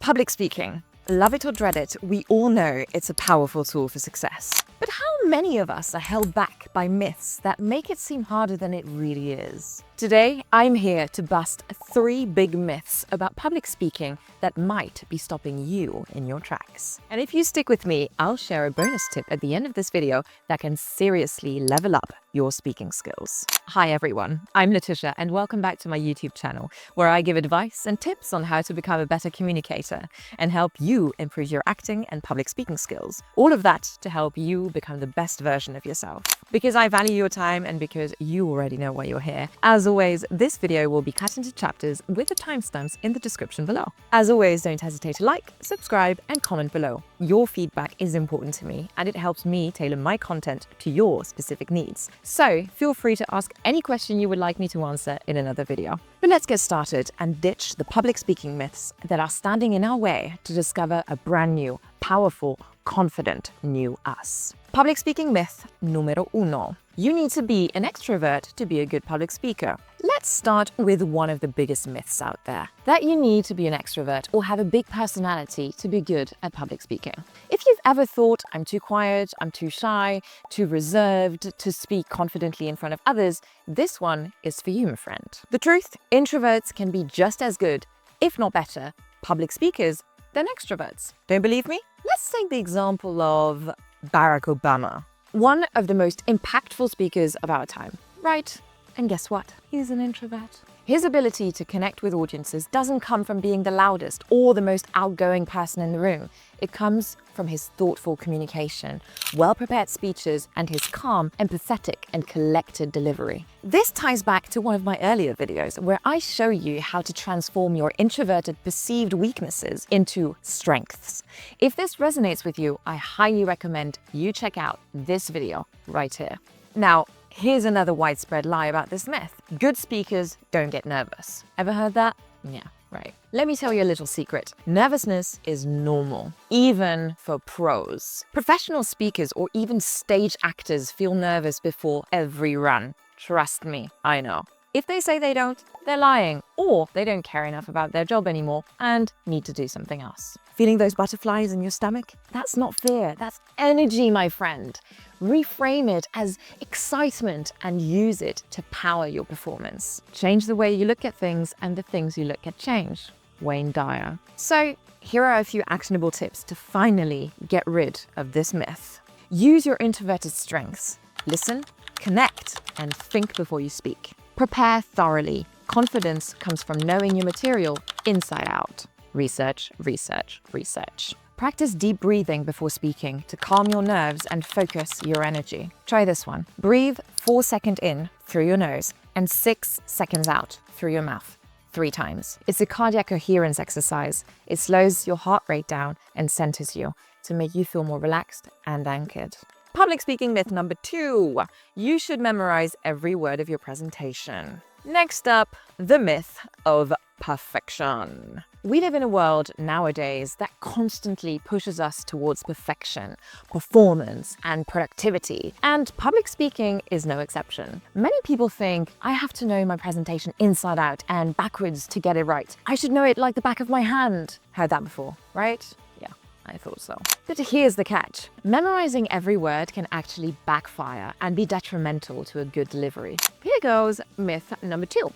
Public speaking. Love it or dread it, we all know it's a powerful tool for success. But how many of us are held back by myths that make it seem harder than it really is? Today, I'm here to bust 3 big myths about public speaking that might be stopping you in your tracks. And if you stick with me, I'll share a bonus tip at the end of this video that can seriously level up your speaking skills. Hi everyone, I'm Laetitia and welcome back to my YouTube channel, where I give advice and tips on how to become a better communicator and help you improve your acting and public speaking skills. All of that to help you become the best version of yourself. Because I value your time and because you already know why you're here. As always, this video will be cut into chapters with the timestamps in the description below. As always, don't hesitate to like, subscribe, and comment below. Your feedback is important to me and it helps me tailor my content to your specific needs. So feel free to ask any question you would like me to answer in another video. But let's get started and ditch the public speaking myths that are standing in our way to discover a brand new, powerful, confident new us. Public speaking myth numero 1. You need to be an extrovert to be a good public speaker. Let's start with one of the biggest myths out there, that you need to be an extrovert or have a big personality to be good at public speaking. If you've ever thought, I'm too quiet, I'm too shy, too reserved to speak confidently in front of others, this one is for you, my friend. The truth, introverts can be just as good, if not better, public speakers than extroverts. Don't believe me? Let's take the example of Barack Obama, one of the most impactful speakers of our time, right? And guess what? He's an introvert. His ability to connect with audiences doesn't come from being the loudest or the most outgoing person in the room. It comes from his thoughtful communication, well-prepared speeches, and his calm, empathetic, and collected delivery. This ties back to one of my earlier videos where I show you how to transform your introverted perceived weaknesses into strengths. If this resonates with you, I highly recommend you check out this video right here. Now, here's another widespread lie about this myth. Good speakers don't get nervous. Ever heard that? Yeah, right. Let me tell you a little secret. Nervousness is normal, even for pros. Professional speakers or even stage actors feel nervous before every run. Trust me, I know. If they say they don't, they're lying, or they don't care enough about their job anymore and need to do something else. Feeling those butterflies in your stomach? That's not fear, that's energy, my friend. Reframe it as excitement and use it to power your performance. Change the way you look at things and the things you look at change. Wayne Dyer. So here are a few actionable tips to finally get rid of this myth. Use your introverted strengths. Listen, connect, and think before you speak. Prepare thoroughly. Confidence comes from knowing your material inside out. Research, research, research. Practice deep breathing before speaking to calm your nerves and focus your energy. Try this one. Breathe 4 seconds in through your nose and 6 seconds out through your mouth 3 times. It's a cardiac coherence exercise. It slows your heart rate down and centers you to make you feel more relaxed and anchored. Public speaking myth number 2. You should memorize every word of your presentation. Next up, the myth of perfection. We live in a world nowadays that constantly pushes us towards perfection, performance, and productivity, and public speaking is no exception. Many people think, I have to know my presentation inside out and backwards to get it right. I should know it like the back of my hand. Heard that before, right? Yeah, I thought so. But here's the catch. Memorizing every word can actually backfire and be detrimental to a good delivery. Here goes myth number 2.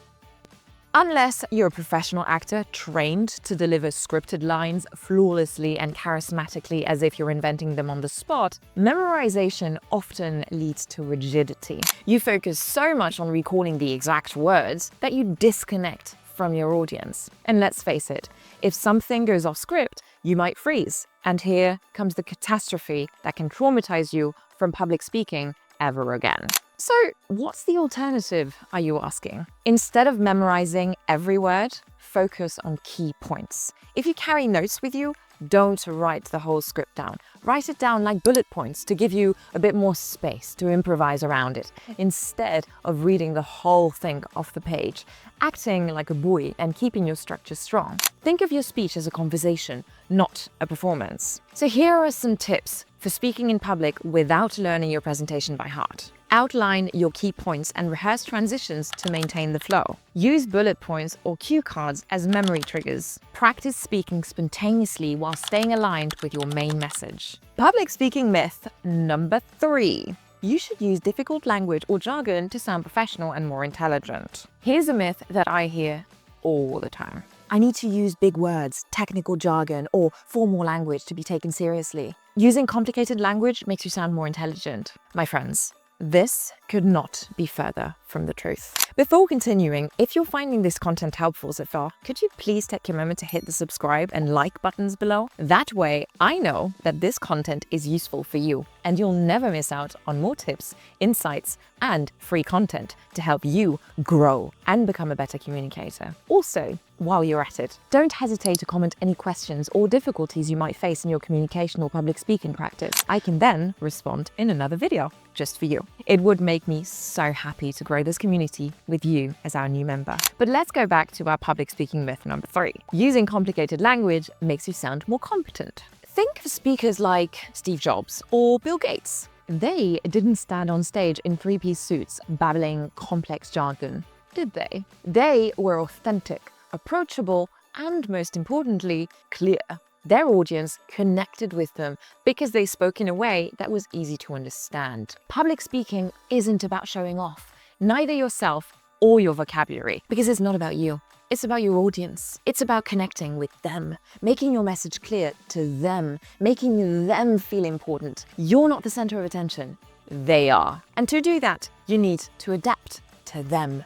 Unless you're a professional actor trained to deliver scripted lines flawlessly and charismatically as if you're inventing them on the spot, memorization often leads to rigidity. You focus so much on recalling the exact words that you disconnect from your audience. And let's face it, if something goes off script, you might freeze. And here comes the catastrophe that can traumatize you from public speaking ever again. So what's the alternative, are you asking? Instead of memorizing every word, focus on key points. If you carry notes with you, don't write the whole script down. Write it down like bullet points to give you a bit more space to improvise around it, instead of reading the whole thing off the page, acting like a buoy and keeping your structure strong. Think of your speech as a conversation, not a performance. So here are some tips for speaking in public without learning your presentation by heart. Outline your key points and rehearse transitions to maintain the flow. Use bullet points or cue cards as memory triggers. Practice speaking spontaneously while staying aligned with your main message. Public speaking myth number 3. You should use difficult language or jargon to sound professional and more intelligent. Here's a myth that I hear all the time. I need to use big words, technical jargon, or formal language to be taken seriously. Using complicated language makes you sound more intelligent. My friends, this could not be further from the truth. Before continuing, if you're finding this content helpful so far, could you please take a moment to hit the subscribe and like buttons below? That way, I know that this content is useful for you, and you'll never miss out on more tips, insights, and free content to help you grow and become a better communicator. Also, while you're at it, don't hesitate to comment any questions or difficulties you might face in your communication or public speaking practice. I can then respond in another video just for you. It would make me so happy to grow this community with you as our new member. But let's go back to our public speaking myth number 3. Using complicated language makes you sound more competent. Think of speakers like Steve Jobs or Bill Gates. They didn't stand on stage in 3-piece suits babbling complex jargon, did they? They were authentic, approachable, and most importantly, clear. Their audience connected with them because they spoke in a way that was easy to understand. Public speaking isn't about showing off, neither yourself or your vocabulary, because it's not about you. It's about your audience. It's about connecting with them, making your message clear to them, making them feel important. You're not the center of attention. They are. And to do that, you need to adapt to them.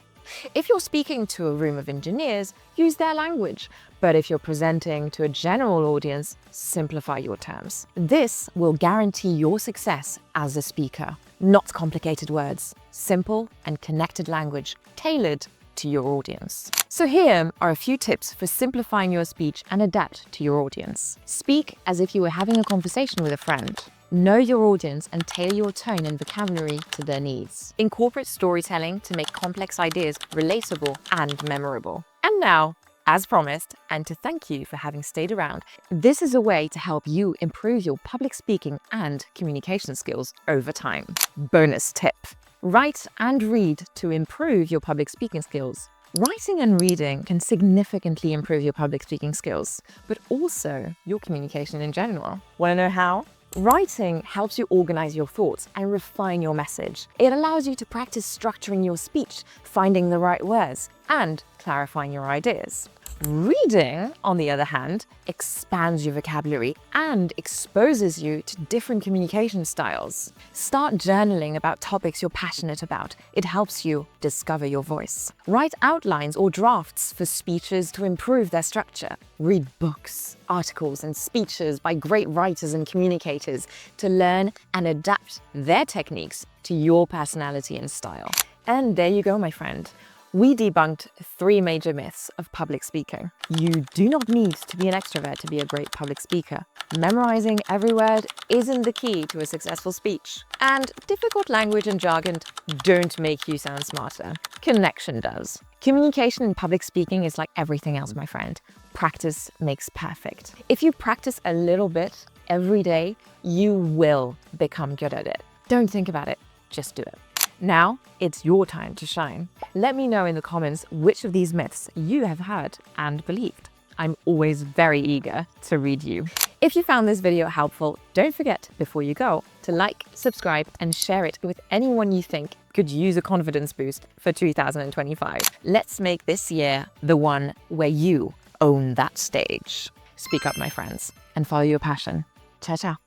If you're speaking to a room of engineers, use their language. But if you're presenting to a general audience, simplify your terms. This will guarantee your success as a speaker. Not complicated words, simple and connected language tailored to your audience. So here are a few tips for simplifying your speech and adapt to your audience. Speak as if you were having a conversation with a friend. Know your audience and tailor your tone and vocabulary to their needs. Incorporate storytelling to make complex ideas relatable and memorable. And now, as promised, and to thank you for having stayed around, this is a way to help you improve your public speaking and communication skills over time. Bonus tip: write and read to improve your public speaking skills. Writing and reading can significantly improve your public speaking skills, but also your communication in general. Want to know how? Writing helps you organize your thoughts and refine your message. It allows you to practice structuring your speech, finding the right words, and clarifying your ideas. Reading, on the other hand, expands your vocabulary and exposes you to different communication styles. Start journaling about topics you're passionate about. It helps you discover your voice. Write outlines or drafts for speeches to improve their structure. Read books, articles, and speeches by great writers and communicators to learn and adapt their techniques to your personality and style. And there you go, my friend. We debunked 3 major myths of public speaking. You do not need to be an extrovert to be a great public speaker. Memorizing every word isn't the key to a successful speech. And difficult language and jargon don't make you sound smarter. Connection does. Communication in public speaking is like everything else, my friend. Practice makes perfect. If you practice a little bit every day, you will become good at it. Don't think about it, just do it. Now, it's your time to shine. Let me know in the comments which of these myths you have heard and believed. I'm always very eager to read you. If you found this video helpful, don't forget, before you go, to like, subscribe, and share it with anyone you think could use a confidence boost for 2025. Let's make this year the one where you own that stage. Speak up, my friends, and follow your passion. Ciao, ciao.